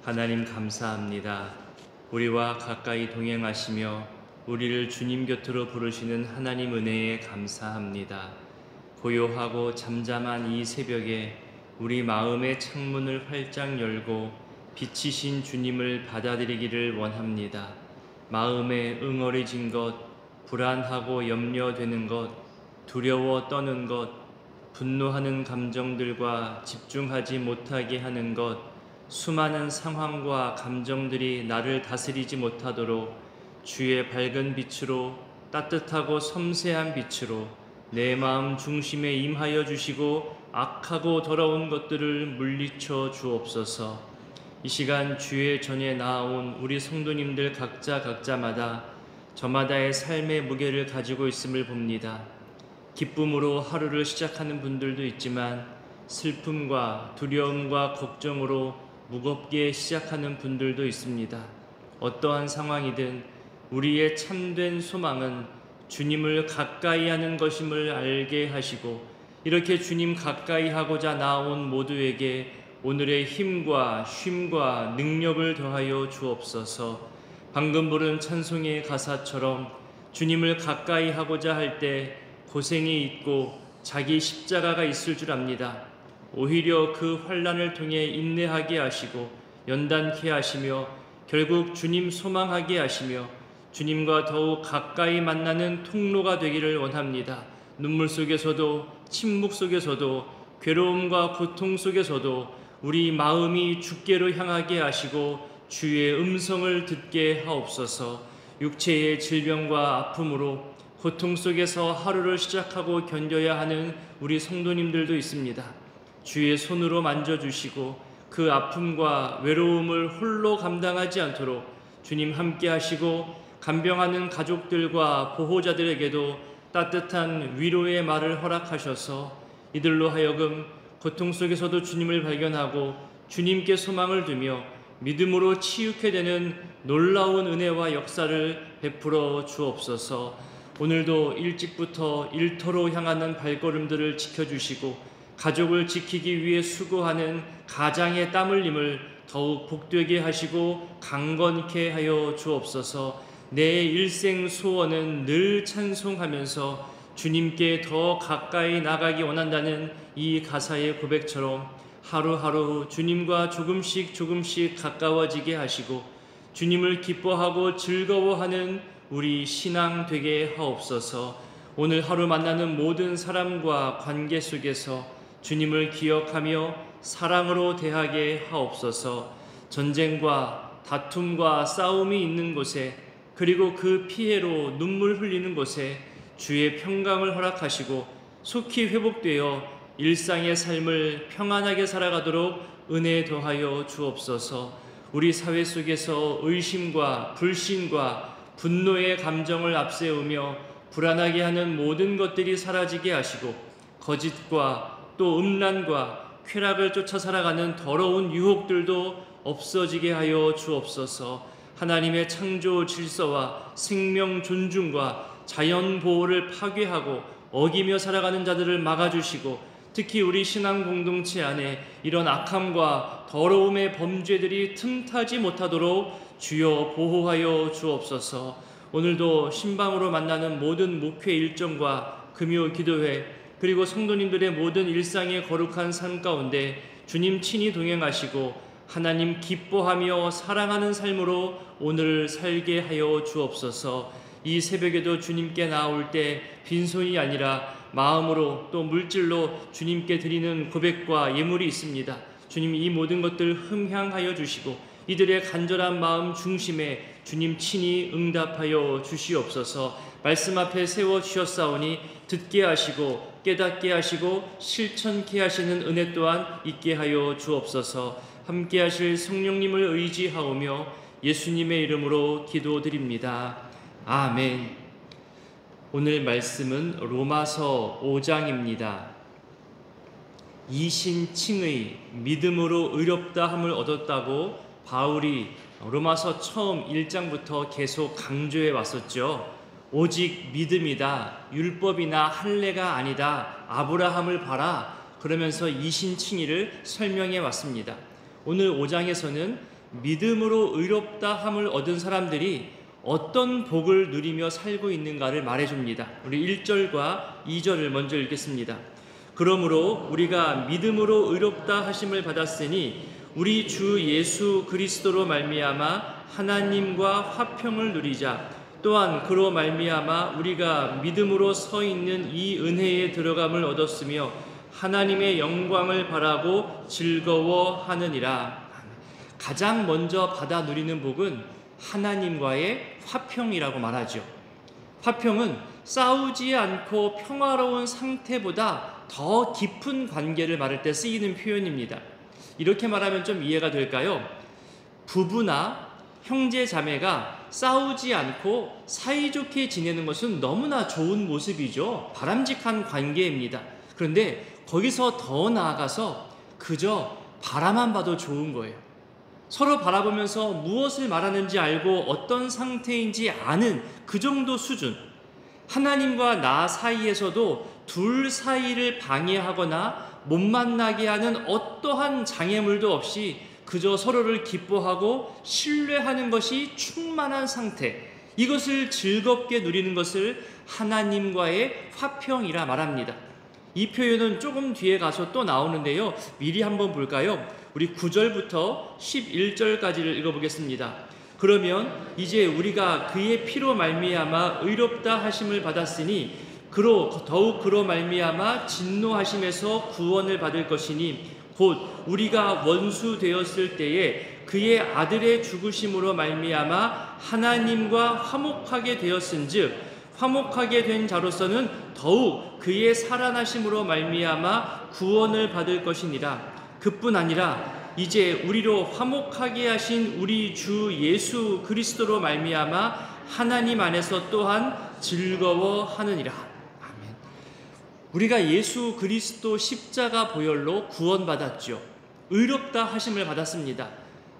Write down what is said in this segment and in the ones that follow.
하나님 감사합니다. 우리와 가까이 동행하시며 우리를 주님 곁으로 부르시는 하나님 은혜에 감사합니다. 고요하고 잠잠한 이 새벽에 우리 마음의 창문을 활짝 열고 빛이신 주님을 받아들이기를 원합니다. 마음에 응어리진 것, 불안하고 염려되는 것, 두려워 떠는 것, 분노하는 감정들과 집중하지 못하게 하는 것, 수많은 상황과 감정들이 나를 다스리지 못하도록 주의 밝은 빛으로, 따뜻하고 섬세한 빛으로 내 마음 중심에 임하여 주시고 악하고 더러운 것들을 물리쳐 주옵소서. 이 시간 주의 전에 나아온 우리 성도님들 각자마다 저마다의 삶의 무게를 가지고 있음을 봅니다. 기쁨으로 하루를 시작하는 분들도 있지만 슬픔과 두려움과 걱정으로 무겁게 시작하는 분들도 있습니다. 어떠한 상황이든 우리의 참된 소망은 주님을 가까이 하는 것임을 알게 하시고, 이렇게 주님 가까이 하고자 나온 모두에게 오늘의 힘과 쉼과 능력을 더하여 주옵소서. 방금 부른 찬송의 가사처럼 주님을 가까이 하고자 할 때 고생이 있고 자기 십자가가 있을 줄 압니다. 오히려 그 환난을 통해 인내하게 하시고 연단케 하시며 결국 주님 소망하게 하시며 주님과 더욱 가까이 만나는 통로가 되기를 원합니다. 눈물 속에서도 침묵 속에서도 괴로움과 고통 속에서도 우리 마음이 주께로 향하게 하시고 주의 음성을 듣게 하옵소서. 육체의 질병과 아픔으로 고통 속에서 하루를 시작하고 견뎌야 하는 우리 성도님들도 있습니다. 주의 손으로 만져주시고 그 아픔과 외로움을 홀로 감당하지 않도록 주님 함께 하시고, 간병하는 가족들과 보호자들에게도 따뜻한 위로의 말을 허락하셔서 이들로 하여금 고통 속에서도 주님을 발견하고 주님께 소망을 두며 믿음으로 치유케 되는 놀라운 은혜와 역사를 베풀어 주옵소서. 오늘도 일찍부터 일터로 향하는 발걸음들을 지켜주시고 가족을 지키기 위해 수고하는 가장의 땀 흘림을 더욱 복되게 하시고 강건케 하여 주옵소서. 내 일생 소원은 늘 찬송하면서 주님께 더 가까이 나가기 원한다는 이 가사의 고백처럼 하루하루 주님과 조금씩 가까워지게 하시고 주님을 기뻐하고 즐거워하는 우리 신앙 되게 하옵소서. 오늘 하루 만나는 모든 사람과 관계 속에서 주님을 기억하며 사랑으로 대하게 하옵소서. 전쟁과 다툼과 싸움이 있는 곳에, 그리고 그 피해로 눈물 흘리는 곳에 주의 평강을 허락하시고 속히 회복되어 일상의 삶을 평안하게 살아가도록 은혜 더하여 주옵소서. 우리 사회 속에서 의심과 불신과 분노의 감정을 앞세우며 불안하게 하는 모든 것들이 사라지게 하시고 거짓과 또 음란과 쾌락을 쫓아 살아가는 더러운 유혹들도 없어지게 하여 주옵소서. 하나님의 창조 질서와 생명 존중과 자연 보호를 파괴하고 어기며 살아가는 자들을 막아주시고, 특히 우리 신앙 공동체 안에 이런 악함과 더러움의 범죄들이 틈타지 못하도록 주여 보호하여 주옵소서. 오늘도 신방으로 만나는 모든 목회 일정과 금요 기도회, 그리고 성도님들의 모든 일상의 거룩한 삶 가운데 주님 친히 동행하시고 하나님 기뻐하며 사랑하는 삶으로 오늘을 살게 하여 주옵소서. 이 새벽에도 주님께 나올 때 빈손이 아니라 마음으로 또 물질로 주님께 드리는 고백과 예물이 있습니다. 주님 이 모든 것들 흥향하여 주시고 이들의 간절한 마음 중심에 주님 친히 응답하여 주시옵소서. 말씀 앞에 세워주셨사오니 듣게 하시고 깨닫게 하시고 실천케 하시는 은혜 또한 있게 하여 주옵소서. 함께 하실 성령님을 의지하오며 예수님의 이름으로 기도드립니다. 아멘. 오늘 말씀은 로마서 5장입니다. 이신칭의 믿음으로 의롭다함을 얻었다고 바울이 로마서 처음 1장부터 계속 강조해 왔었죠. 오직 믿음이다. 율법이나 할례가 아니다. 아브라함을 봐라. 그러면서 이신칭의를 설명해 왔습니다. 오늘 5장에서는 믿음으로 의롭다 함을 얻은 사람들이 어떤 복을 누리며 살고 있는가를 말해줍니다. 우리 1절과 2절을 먼저 읽겠습니다. 그러므로 우리가 믿음으로 의롭다 하심을 받았으니 우리 주 예수 그리스도로 말미암아 하나님과 화평을 누리자. 또한 그로 말미암아 우리가 믿음으로 서 있는 이 은혜에 들어감을 얻었으며 하나님의 영광을 바라고 즐거워하느니라. 가장 먼저 받아 누리는 복은 하나님과의 화평이라고 말하죠. 화평은 싸우지 않고 평화로운 상태보다 더 깊은 관계를 말할 때 쓰이는 표현입니다. 이렇게 말하면 좀 이해가 될까요? 부부나 형제 자매가 싸우지 않고 사이좋게 지내는 것은 너무나 좋은 모습이죠. 바람직한 관계입니다. 그런데 거기서 더 나아가서 그저 바라만 봐도 좋은 거예요. 서로 바라보면서 무엇을 말하는지 알고 어떤 상태인지 아는 그 정도 수준. 하나님과 나 사이에서도 둘 사이를 방해하거나 못 만나게 하는 어떠한 장애물도 없이 그저 서로를 기뻐하고 신뢰하는 것이 충만한 상태, 이것을 즐겁게 누리는 것을 하나님과의 화평이라 말합니다. 이 표현은 조금 뒤에 가서 또 나오는데요. 미리 한번 볼까요? 우리 9절부터 11절까지를 읽어보겠습니다. 그러면 이제 우리가 그의 피로 말미암아 의롭다 하심을 받았으니 더욱 그로 말미암아 진노하심에서 구원을 받을 것이니 곧 우리가 원수 되었을 때에 그의 아들의 죽으심으로 말미암아 하나님과 화목하게 되었은즉 화목하게 된 자로서는 더욱 그의 살아나심으로 말미암아 구원을 받을 것이니라. 그뿐 아니라 이제 우리로 화목하게 하신 우리 주 예수 그리스도로 말미암아 하나님 안에서 또한 즐거워하느니라. 아멘. 우리가 예수 그리스도 십자가 보혈로 구원받았죠. 의롭다 하심을 받았습니다.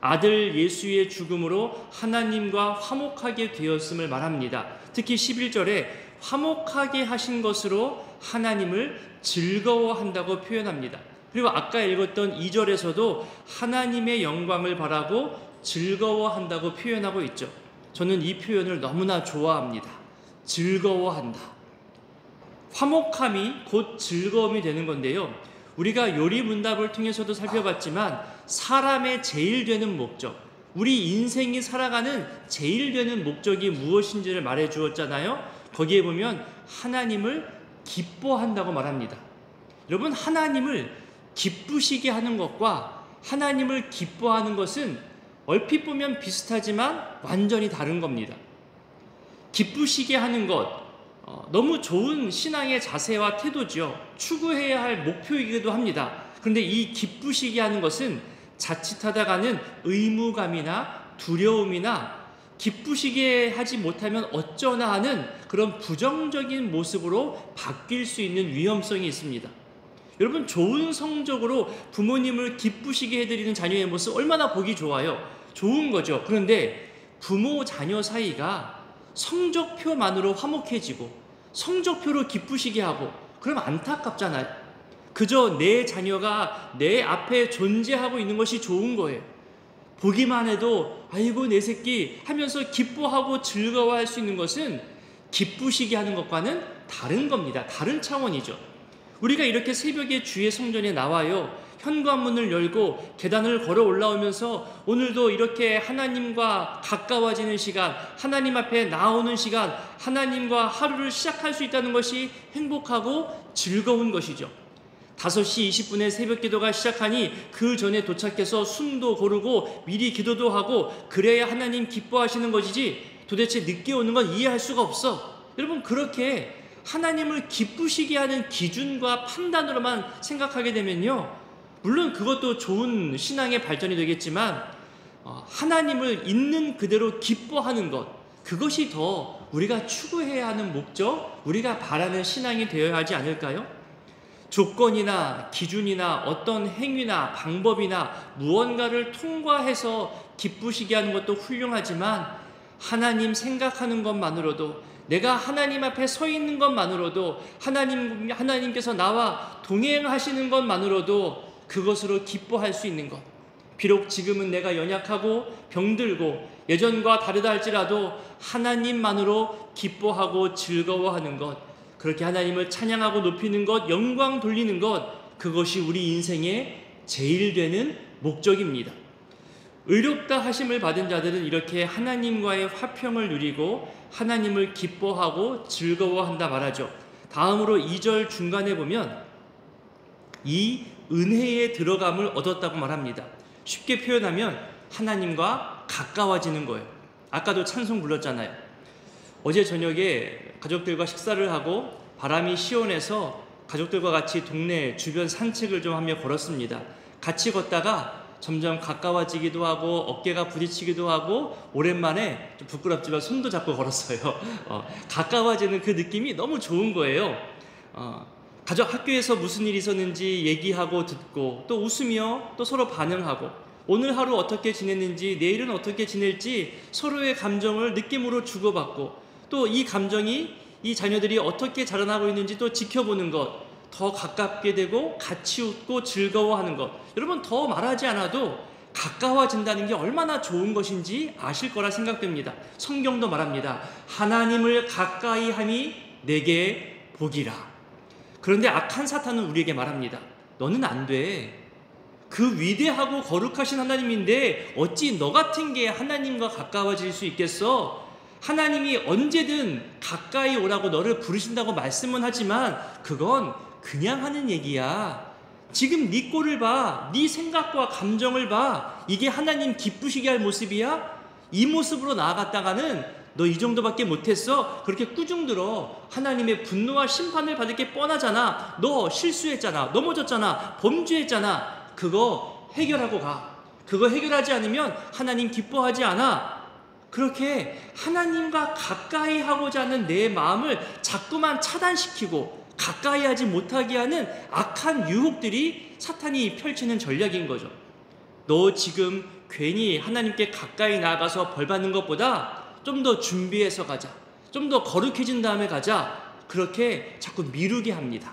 아들 예수의 죽음으로 하나님과 화목하게 되었음을 말합니다. 특히 11절에 화목하게 하신 것으로 하나님을 즐거워한다고 표현합니다. 그리고 아까 읽었던 2절에서도 하나님의 영광을 바라고 즐거워한다고 표현하고 있죠. 저는 이 표현을 너무나 좋아합니다. 즐거워한다. 화목함이 곧 즐거움이 되는 건데요. 우리가 요리 문답을 통해서도 살펴봤지만 사람의 제일 되는 목적, 우리 인생이 살아가는 제일 되는 목적이 무엇인지를 말해 주었잖아요. 거기에 보면 하나님을 기뻐한다고 말합니다. 여러분, 하나님을 기쁘시게 하는 것과 하나님을 기뻐하는 것은 얼핏 보면 비슷하지만 완전히 다른 겁니다. 기쁘시게 하는 것, 너무 좋은 신앙의 자세와 태도죠. 추구해야 할 목표이기도 합니다. 그런데 이 기쁘시게 하는 것은 자칫하다가는 의무감이나 두려움이나 기쁘시게 하지 못하면 어쩌나 하는 그런 부정적인 모습으로 바뀔 수 있는 위험성이 있습니다. 여러분, 좋은 성적으로 부모님을 기쁘시게 해드리는 자녀의 모습 얼마나 보기 좋아요. 좋은 거죠. 그런데 부모 자녀 사이가 성적표만으로 화목해지고 성적표로 기쁘시게 하고 그러면 안타깝잖아요. 그저 내 자녀가 내 앞에 존재하고 있는 것이 좋은 거예요. 보기만 해도 아이고 내 새끼 하면서 기뻐하고 즐거워할 수 있는 것은 기쁘시게 하는 것과는 다른 겁니다. 다른 차원이죠. 우리가 이렇게 새벽에 주의 성전에 나와요. 현관문을 열고 계단을 걸어 올라오면서 오늘도 이렇게 하나님과 가까워지는 시간, 하나님 앞에 나오는 시간, 하나님과 하루를 시작할 수 있다는 것이 행복하고 즐거운 것이죠. 5시 20분에 새벽 기도가 시작하니 그 전에 도착해서 숨도 고르고 미리 기도도 하고 그래야 하나님 기뻐하시는 것이지 도대체 늦게 오는 건 이해할 수가 없어. 여러분, 그렇게 하나님을 기쁘시게 하는 기준과 판단으로만 생각하게 되면요, 물론 그것도 좋은 신앙의 발전이 되겠지만 하나님을 있는 그대로 기뻐하는 것, 그것이 더 우리가 추구해야 하는 목적, 우리가 바라는 신앙이 되어야 하지 않을까요? 조건이나 기준이나 어떤 행위나 방법이나 무언가를 통과해서 기쁘시게 하는 것도 훌륭하지만 하나님 생각하는 것만으로도, 내가 하나님 앞에 서 있는 것만으로도, 하나님께서 나와 동행하시는 것만으로도 그것으로 기뻐할 수 있는 것, 비록 지금은 내가 연약하고 병들고 예전과 다르다 할지라도 하나님만으로 기뻐하고 즐거워하는 것, 그렇게 하나님을 찬양하고 높이는 것, 영광 돌리는 것, 그것이 우리 인생의 제일 되는 목적입니다. 의롭다 하심을 받은 자들은 이렇게 하나님과의 화평을 누리고 하나님을 기뻐하고 즐거워한다 말하죠. 다음으로 2절 중간에 보면 이 은혜에 들어감을 얻었다고 말합니다. 쉽게 표현하면 하나님과 가까워지는 거예요. 아까도 찬송 불렀잖아요. 어제 저녁에 가족들과 식사를 하고 바람이 시원해서 가족들과 같이 동네 주변 산책을 좀 하며 걸었습니다. 같이 걷다가 점점 가까워지기도 하고 어깨가 부딪히기도 하고 오랜만에 좀 부끄럽지만 손도 잡고 걸었어요. 가까워지는 그 느낌이 너무 좋은 거예요. 가족 학교에서 무슨 일이 있었는지 얘기하고 듣고 또 웃으며 또 서로 반응하고 오늘 하루 어떻게 지냈는지 내일은 어떻게 지낼지 서로의 감정을 느낌으로 주고받고 또 이 감정이 이 자녀들이 어떻게 자라나고 있는지 또 지켜보는 것, 더 가깝게 되고 같이 웃고 즐거워하는 것. 여러분 더 말하지 않아도 가까워진다는 게 얼마나 좋은 것인지 아실 거라 생각됩니다. 성경도 말합니다. 하나님을 가까이 함이 내게 복이라. 그런데 악한 사탄은 우리에게 말합니다. 너는 안 돼. 그 위대하고 거룩하신 하나님인데 어찌 너 같은 게 하나님과 가까워질 수 있겠어? 하나님이 언제든 가까이 오라고 너를 부르신다고 말씀은 하지만 그건 그냥 하는 얘기야. 지금 네 꼴을 봐. 네 생각과 감정을 봐. 이게 하나님 기쁘시게 할 모습이야? 이 모습으로 나아갔다가는 너 이 정도밖에 못했어? 그렇게 꾸중들어 하나님의 분노와 심판을 받을 게 뻔하잖아. 너 실수했잖아. 넘어졌잖아. 범죄했잖아. 그거 해결하고 가. 그거 해결하지 않으면 하나님 기뻐하지 않아. 그렇게 하나님과 가까이 하고자 하는 내 마음을 자꾸만 차단시키고 가까이 하지 못하게 하는 악한 유혹들이 사탄이 펼치는 전략인 거죠. 너 지금 괜히 하나님께 가까이 나아가서 벌 받는 것보다 좀 더 준비해서 가자. 좀 더 거룩해진 다음에 가자. 그렇게 자꾸 미루게 합니다.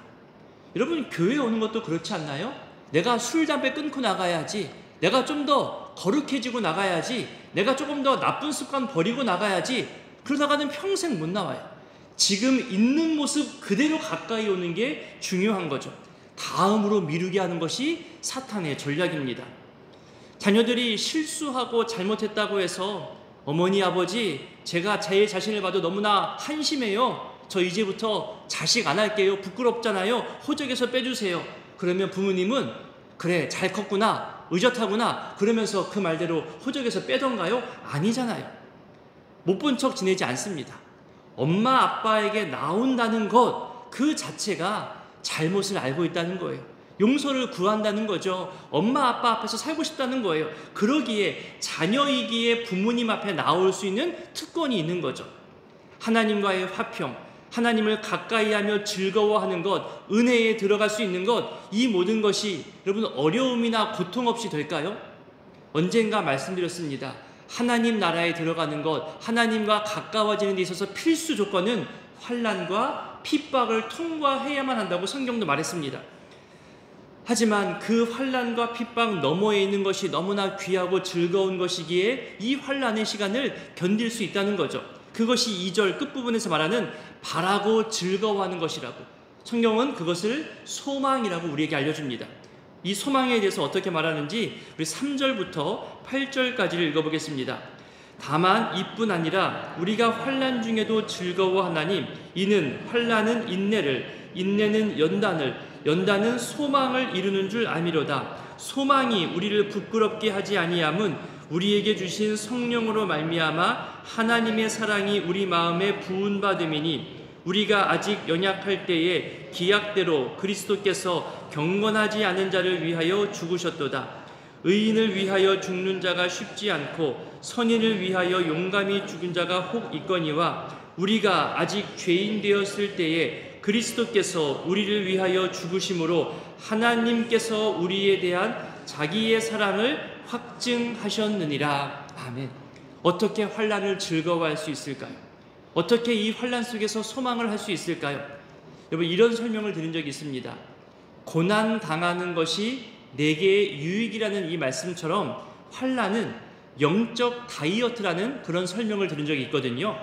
여러분 교회 오는 것도 그렇지 않나요? 내가 술, 담배 끊고 나가야지. 내가 좀 더 거룩해지고 나가야지. 내가 조금 더 나쁜 습관 버리고 나가야지. 그러다가는 평생 못 나와요. 지금 있는 모습 그대로 가까이 오는 게 중요한 거죠. 다음으로 미루게 하는 것이 사탄의 전략입니다. 자녀들이 실수하고 잘못했다고 해서 어머니, 아버지, 제가 제 자신을 봐도 너무나 한심해요. 저 이제부터 자식 안 할게요. 부끄럽잖아요. 호적에서 빼주세요. 그러면 부모님은 그래 잘 컸구나. 의젓하구나. 그러면서 그 말대로 호적에서 빼던가요? 아니잖아요. 못 본 척 지내지 않습니다. 엄마 아빠에게 나온다는 것 그 자체가 잘못을 알고 있다는 거예요. 용서를 구한다는 거죠. 엄마 아빠 앞에서 살고 싶다는 거예요. 그러기에 자녀이기에 부모님 앞에 나올 수 있는 특권이 있는 거죠. 하나님과의 화평, 하나님을 가까이 하며 즐거워하는 것, 은혜에 들어갈 수 있는 것, 이 모든 것이 여러분 어려움이나 고통 없이 될까요? 언젠가 말씀드렸습니다. 하나님 나라에 들어가는 것, 하나님과 가까워지는 데 있어서 필수 조건은 환난과 핍박을 통과해야만 한다고 성경도 말했습니다. 하지만 그 환난과 핍박 너머에 있는 것이 너무나 귀하고 즐거운 것이기에 이 환난의 시간을 견딜 수 있다는 거죠. 그것이 2절 끝부분에서 말하는 바라고 즐거워하는 것이라고. 성경은 그것을 소망이라고 우리에게 알려줍니다. 이 소망에 대해서 어떻게 말하는지 우리 3절부터 8절까지를 읽어보겠습니다. 다만 이뿐 아니라 우리가 환난 중에도 즐거워하나니 이는 환난은 인내를, 인내는 연단을, 연단은 소망을 이루는 줄 아미로다. 소망이 우리를 부끄럽게 하지 아니함은 우리에게 주신 성령으로 말미암아 하나님의 사랑이 우리 마음에 부은받음이니 우리가 아직 연약할 때에 기약대로 그리스도께서 경건하지 않은 자를 위하여 죽으셨도다. 의인을 위하여 죽는 자가 쉽지 않고 선인을 위하여 용감히 죽은 자가 혹 있거니와 우리가 아직 죄인 되었을 때에 그리스도께서 우리를 위하여 죽으심으로 하나님께서 우리에 대한 자기의 사랑을 확증하셨느니라. 아멘. 어떻게 환난을 즐거워할 수 있을까요? 어떻게 이 환난 속에서 소망을 할 수 있을까요? 여러분 이런 설명을 들은 적이 있습니다. 고난 당하는 것이 내게 유익이라는 이 말씀처럼 환난은 영적 다이어트라는 그런 설명을 들은 적이 있거든요.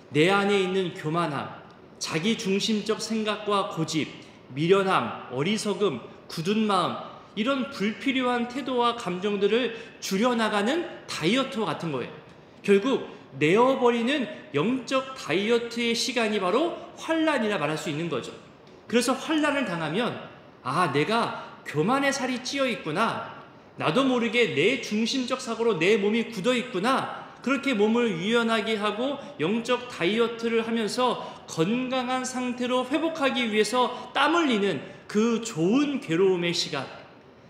내 안에 있는 교만함, 자기 중심적 생각과 고집, 미련함, 어리석음, 굳은 마음, 이런 불필요한 태도와 감정들을 줄여나가는 다이어트와 같은 거예요. 결국 내어버리는 영적 다이어트의 시간이 바로 환난이라 말할 수 있는 거죠. 그래서 환난을 당하면 내가 교만의 살이 찌어 있구나, 나도 모르게 내 중심적 사고로 내 몸이 굳어 있구나, 그렇게 몸을 유연하게 하고 영적 다이어트를 하면서 건강한 상태로 회복하기 위해서 땀 흘리는 그 좋은 괴로움의 시간,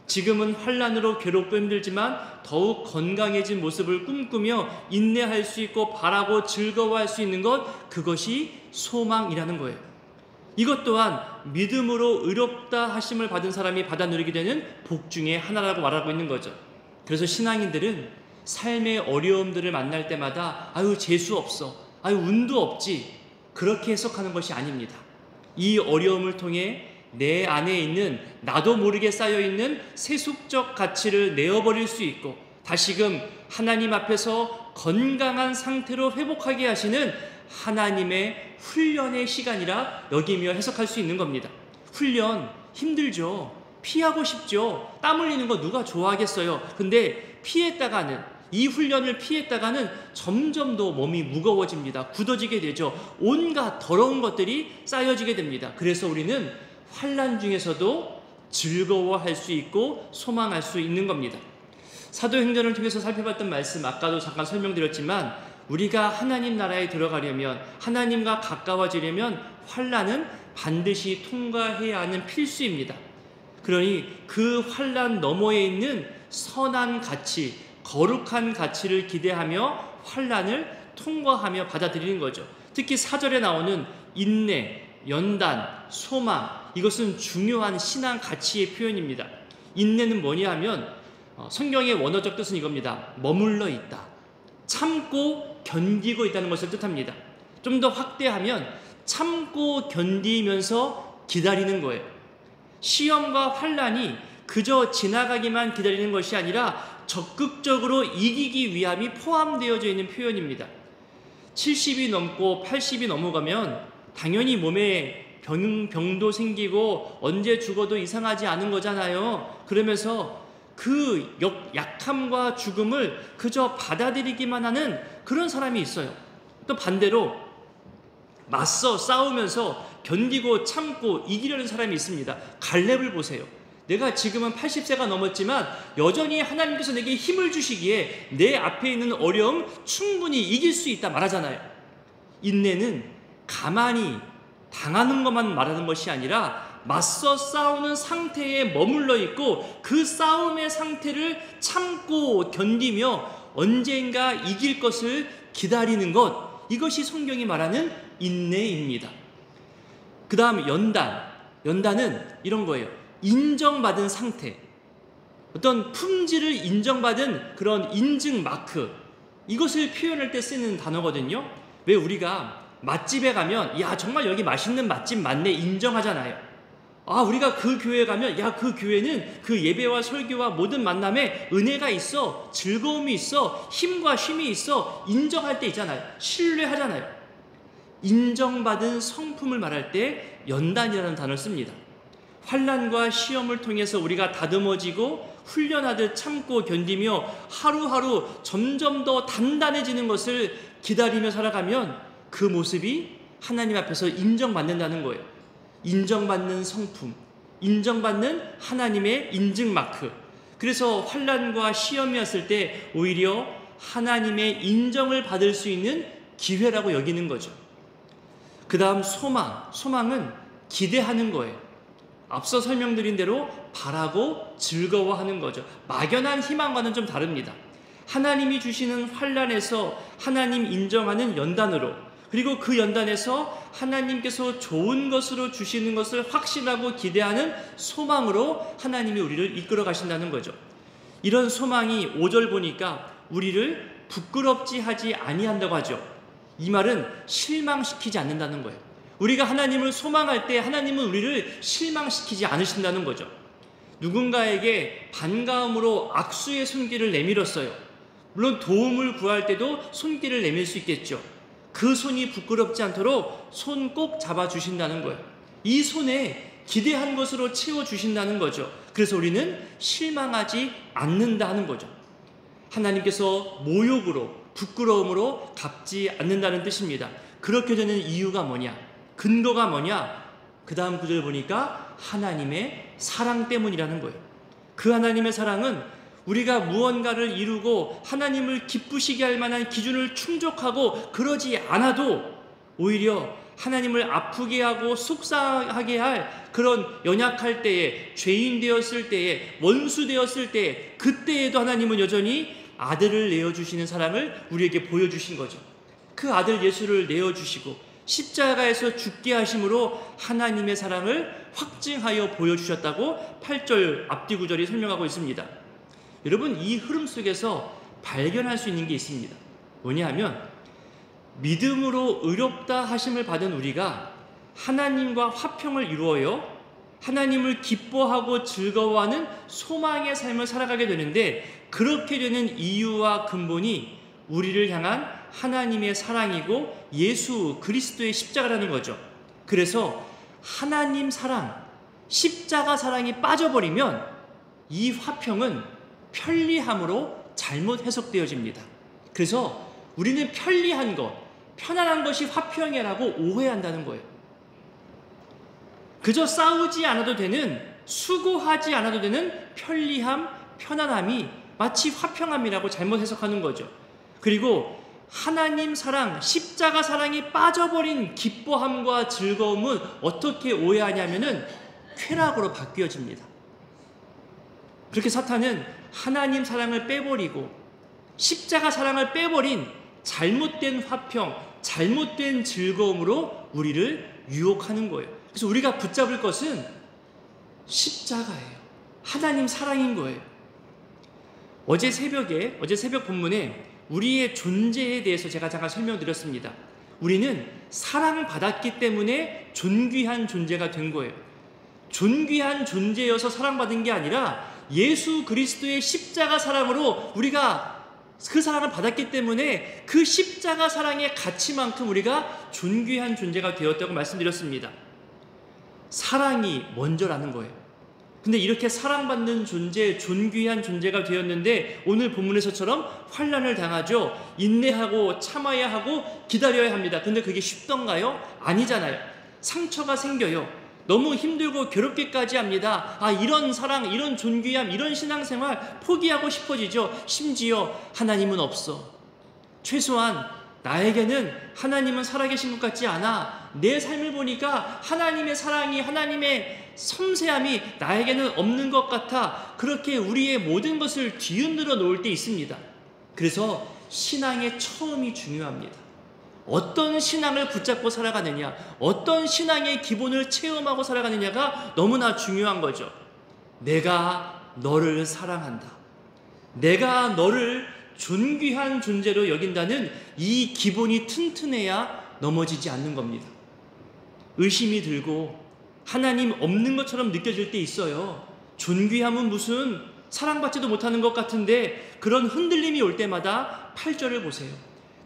지금은 환난으로 괴롭고 힘들지만 더욱 건강해진 모습을 꿈꾸며 인내할 수 있고 바라고 즐거워할 수 있는 것, 그것이 소망이라는 거예요. 이것 또한 믿음으로 의롭다 하심을 받은 사람이 받아 누리게 되는 복 중에 하나라고 말하고 있는 거죠. 그래서 신앙인들은 삶의 어려움들을 만날 때마다 재수 없어, 운도 없지, 그렇게 해석하는 것이 아닙니다. 이 어려움을 통해 내 안에 있는 나도 모르게 쌓여있는 세속적 가치를 내어버릴 수 있고 다시금 하나님 앞에서 건강한 상태로 회복하게 하시는 하나님의 훈련의 시간이라 여기며 해석할 수 있는 겁니다. 훈련 힘들죠. 피하고 싶죠. 땀 흘리는 거 누가 좋아하겠어요. 근데 이 훈련을 피했다가는 점점 더 몸이 무거워집니다. 굳어지게 되죠. 온갖 더러운 것들이 쌓여지게 됩니다. 그래서 우리는 환난 중에서도 즐거워할 수 있고 소망할 수 있는 겁니다. 사도행전을 통해서 살펴봤던 말씀, 아까도 잠깐 설명드렸지만 우리가 하나님 나라에 들어가려면, 하나님과 가까워지려면 환난은 반드시 통과해야 하는 필수입니다. 그러니 그 환난 너머에 있는 선한 가치, 거룩한 가치를 기대하며 환난을 통과하며 받아들이는 거죠. 특히 4절에 나오는 인내, 연단, 소망, 이것은 중요한 신앙 가치의 표현입니다. 인내는 뭐냐 하면 성경의 원어적 뜻은 이겁니다. 머물러 있다, 참고 견디고 있다는 것을 뜻합니다. 좀 더 확대하면 참고 견디면서 기다리는 거예요. 시험과 환난이 그저 지나가기만 기다리는 것이 아니라 적극적으로 이기기 위함이 포함되어져 있는 표현입니다. 70이 넘고 80이 넘어가면 당연히 몸에 병도 생기고 언제 죽어도 이상하지 않은 거잖아요. 그러면서 그 약함과 죽음을 그저 받아들이기만 하는 그런 사람이 있어요. 또 반대로 맞서 싸우면서 견디고 참고 이기려는 사람이 있습니다. 갈렙을 보세요. 내가 지금은 80세가 넘었지만 여전히 하나님께서 내게 힘을 주시기에 내 앞에 있는 어려움 충분히 이길 수 있다 말하잖아요. 인내는 가만히 당하는 것만 말하는 것이 아니라 맞서 싸우는 상태에 머물러 있고 그 싸움의 상태를 참고 견디며 언젠가 이길 것을 기다리는 것, 이것이 성경이 말하는 인내입니다. 그 다음 연단은 이런 거예요. 인정받은 상태, 어떤 품질을 인정받은 그런 인증 마크, 이것을 표현할 때 쓰는 단어거든요. 왜 우리가 맛집에 가면 정말 여기 맛있는 맛집 맞네 인정하잖아요. 우리가 그 교회 가면 그 교회는 그 예배와 설교와 모든 만남에 은혜가 있어, 즐거움이 있어, 힘과 쉼이 있어, 인정할 때 있잖아요. 신뢰하잖아요. 인정받은 성품을 말할 때 연단이라는 단어를 씁니다. 환난과 시험을 통해서 우리가 다듬어지고 훈련하듯 참고 견디며 하루하루 점점 더 단단해지는 것을 기다리며 살아가면 그 모습이 하나님 앞에서 인정받는다는 거예요. 인정받는 성품, 인정받는 하나님의 인증 마크. 그래서 환난과 시험이 왔을 때 오히려 하나님의 인정을 받을 수 있는 기회라고 여기는 거죠. 그 다음 소망은 기대하는 거예요. 앞서 설명드린 대로 바라고 즐거워하는 거죠. 막연한 희망과는 좀 다릅니다. 하나님이 주시는 환난에서 하나님 인정하는 연단으로, 그리고 그 연단에서 하나님께서 좋은 것으로 주시는 것을 확신하고 기대하는 소망으로 하나님이 우리를 이끌어 가신다는 거죠. 이런 소망이 5절 보니까 우리를 부끄럽지 하지 아니한다고 하죠. 이 말은 실망시키지 않는다는 거예요. 우리가 하나님을 소망할 때 하나님은 우리를 실망시키지 않으신다는 거죠. 누군가에게 반가움으로 악수의 손길을 내밀었어요. 물론 도움을 구할 때도 손길을 내밀 수 있겠죠. 그 손이 부끄럽지 않도록 손 꼭 잡아주신다는 거예요. 이 손에 기대한 것으로 채워주신다는 거죠. 그래서 우리는 실망하지 않는다는 거죠. 하나님께서 모욕으로, 부끄러움으로 갚지 않는다는 뜻입니다. 그렇게 되는 이유가 뭐냐? 근거가 뭐냐? 그 다음 구절 보니까 하나님의 사랑 때문이라는 거예요. 그 하나님의 사랑은 우리가 무언가를 이루고 하나님을 기쁘시게 할 만한 기준을 충족하고 그러지 않아도 오히려 하나님을 아프게 하고 속상하게 할 그런 연약할 때에, 죄인 되었을 때에, 원수 되었을 때에, 그때에도 하나님은 여전히 아들을 내어주시는 사랑을 우리에게 보여주신 거죠. 그 아들 예수를 내어주시고 십자가에서 죽게 하심으로 하나님의 사랑을 확증하여 보여주셨다고 8절 앞뒤 구절이 설명하고 있습니다. 여러분, 이 흐름 속에서 발견할 수 있는 게 있습니다. 뭐냐면 믿음으로 의롭다 하심을 받은 우리가 하나님과 화평을 이루어요 하나님을 기뻐하고 즐거워하는 소망의 삶을 살아가게 되는데, 그렇게 되는 이유와 근본이 우리를 향한 하나님의 사랑이고 예수 그리스도의 십자가라는 거죠. 그래서 하나님 사랑, 십자가 사랑이 빠져버리면 이 화평은 편리함으로 잘못 해석되어집니다. 그래서 우리는 편리한 것, 편안한 것이 화평이라고 오해한다는 거예요. 그저 싸우지 않아도 되는, 수고하지 않아도 되는 편리함, 편안함이 마치 화평함이라고 잘못 해석하는 거죠. 그리고 하나님 사랑, 십자가 사랑이 빠져버린 기뻐함과 즐거움은 어떻게 오해하냐면은 쾌락으로 바뀌어집니다. 그렇게 사탄은 하나님 사랑을 빼버리고 십자가 사랑을 빼버린 잘못된 화평, 잘못된 즐거움으로 우리를 유혹하는 거예요. 그래서 우리가 붙잡을 것은 십자가예요. 하나님 사랑인 거예요. 어제 새벽 본문에 우리의 존재에 대해서 제가 잠깐 설명드렸습니다. 우리는 사랑받았기 때문에 존귀한 존재가 된 거예요. 존귀한 존재여서 사랑받은 게 아니라 예수 그리스도의 십자가 사랑으로 우리가 그 사랑을 받았기 때문에 그 십자가 사랑의 가치만큼 우리가 존귀한 존재가 되었다고 말씀드렸습니다. 사랑이 먼저라는 거예요. 근데 이렇게 사랑받는 존재, 존귀한 존재가 되었는데 오늘 본문에서처럼 환난을 당하죠. 인내하고 참아야 하고 기다려야 합니다. 근데 그게 쉽던가요? 아니잖아요. 상처가 생겨요. 너무 힘들고 괴롭기까지 합니다. 이런 사랑, 이런 존귀함, 이런 신앙생활 포기하고 싶어지죠. 심지어 하나님은 없어. 최소한 나에게는 하나님은 살아계신 것 같지 않아. 내 삶을 보니까 하나님의 사랑이, 하나님의 섬세함이 나에게는 없는 것 같아. 그렇게 우리의 모든 것을 뒤흔들어 놓을 때 있습니다. 그래서 신앙의 처음이 중요합니다. 어떤 신앙을 붙잡고 살아가느냐, 어떤 신앙의 기본을 체험하고 살아가느냐가 너무나 중요한 거죠. 내가 너를 사랑한다. 내가 너를 존귀한 존재로 여긴다는 이 기본이 튼튼해야 넘어지지 않는 겁니다. 의심이 들고 하나님 없는 것처럼 느껴질 때 있어요. 존귀함은 무슨 사랑받지도 못하는 것 같은데 그런 흔들림이 올 때마다 8절을 보세요.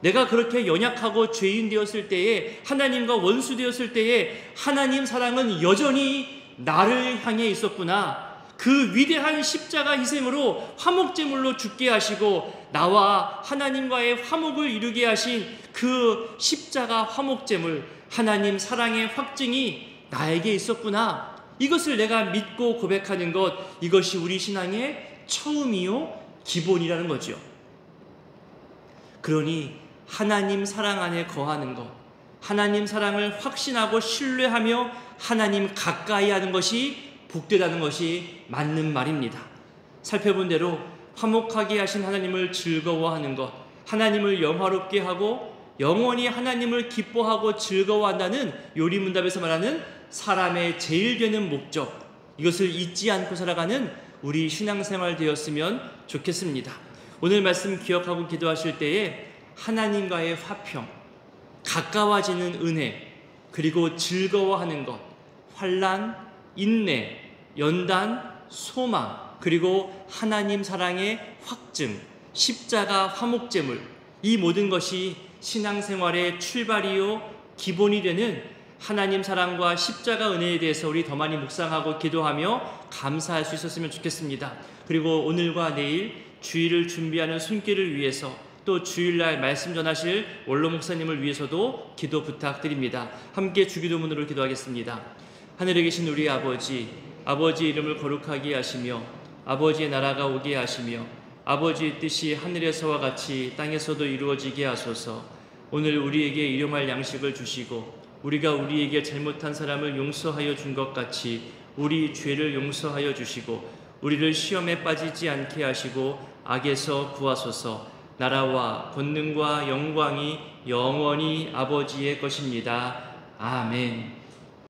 내가 그렇게 연약하고 죄인 되었을 때에, 하나님과 원수 되었을 때에 하나님 사랑은 여전히 나를 향해 있었구나. 그 위대한 십자가 희생으로 화목제물로 죽게 하시고 나와 하나님과의 화목을 이루게 하신 그 십자가 화목제물, 하나님 사랑의 확증이 나에게 있었구나. 이것을 내가 믿고 고백하는 것, 이것이 우리 신앙의 처음이요 기본이라는 거죠. 그러니 하나님 사랑 안에 거하는 것, 하나님 사랑을 확신하고 신뢰하며 하나님 가까이 하는 것이 복되다는 것이 맞는 말입니다. 살펴본 대로 화목하게 하신 하나님을 즐거워하는 것, 하나님을 영화롭게 하고 영원히 하나님을 기뻐하고 즐거워한다는 요리문답에서 말하는 사람의 제일 되는 목적, 이것을 잊지 않고 살아가는 우리 신앙생활 되었으면 좋겠습니다. 오늘 말씀 기억하고 기도하실 때에 하나님과의 화평, 가까워지는 은혜, 그리고 즐거워하는 것, 환난, 인내, 연단, 소망, 그리고 하나님 사랑의 확증, 십자가 화목제물, 이 모든 것이 신앙생활의 출발이요 기본이 되는 하나님 사랑과 십자가 은혜에 대해서 우리 더 많이 묵상하고 기도하며 감사할 수 있었으면 좋겠습니다. 그리고 오늘과 내일 주일을 준비하는 손길을 위해서, 또 주일날 말씀 전하실 원로 목사님을 위해서도 기도 부탁드립니다. 함께 주기도문으로 기도하겠습니다. 하늘에 계신 우리 아버지, 아버지의 이름을 거룩하게 하시며 아버지의 나라가 오게 하시며 아버지의 뜻이 하늘에서와 같이 땅에서도 이루어지게 하소서. 오늘 우리에게 일용할 양식을 주시고 우리가 우리에게 잘못한 사람을 용서하여 준 것 같이 우리 죄를 용서하여 주시고 우리를 시험에 빠지지 않게 하시고 악에서 구하소서. 나라와 권능과 영광이 영원히 아버지의 것입니다. 아멘.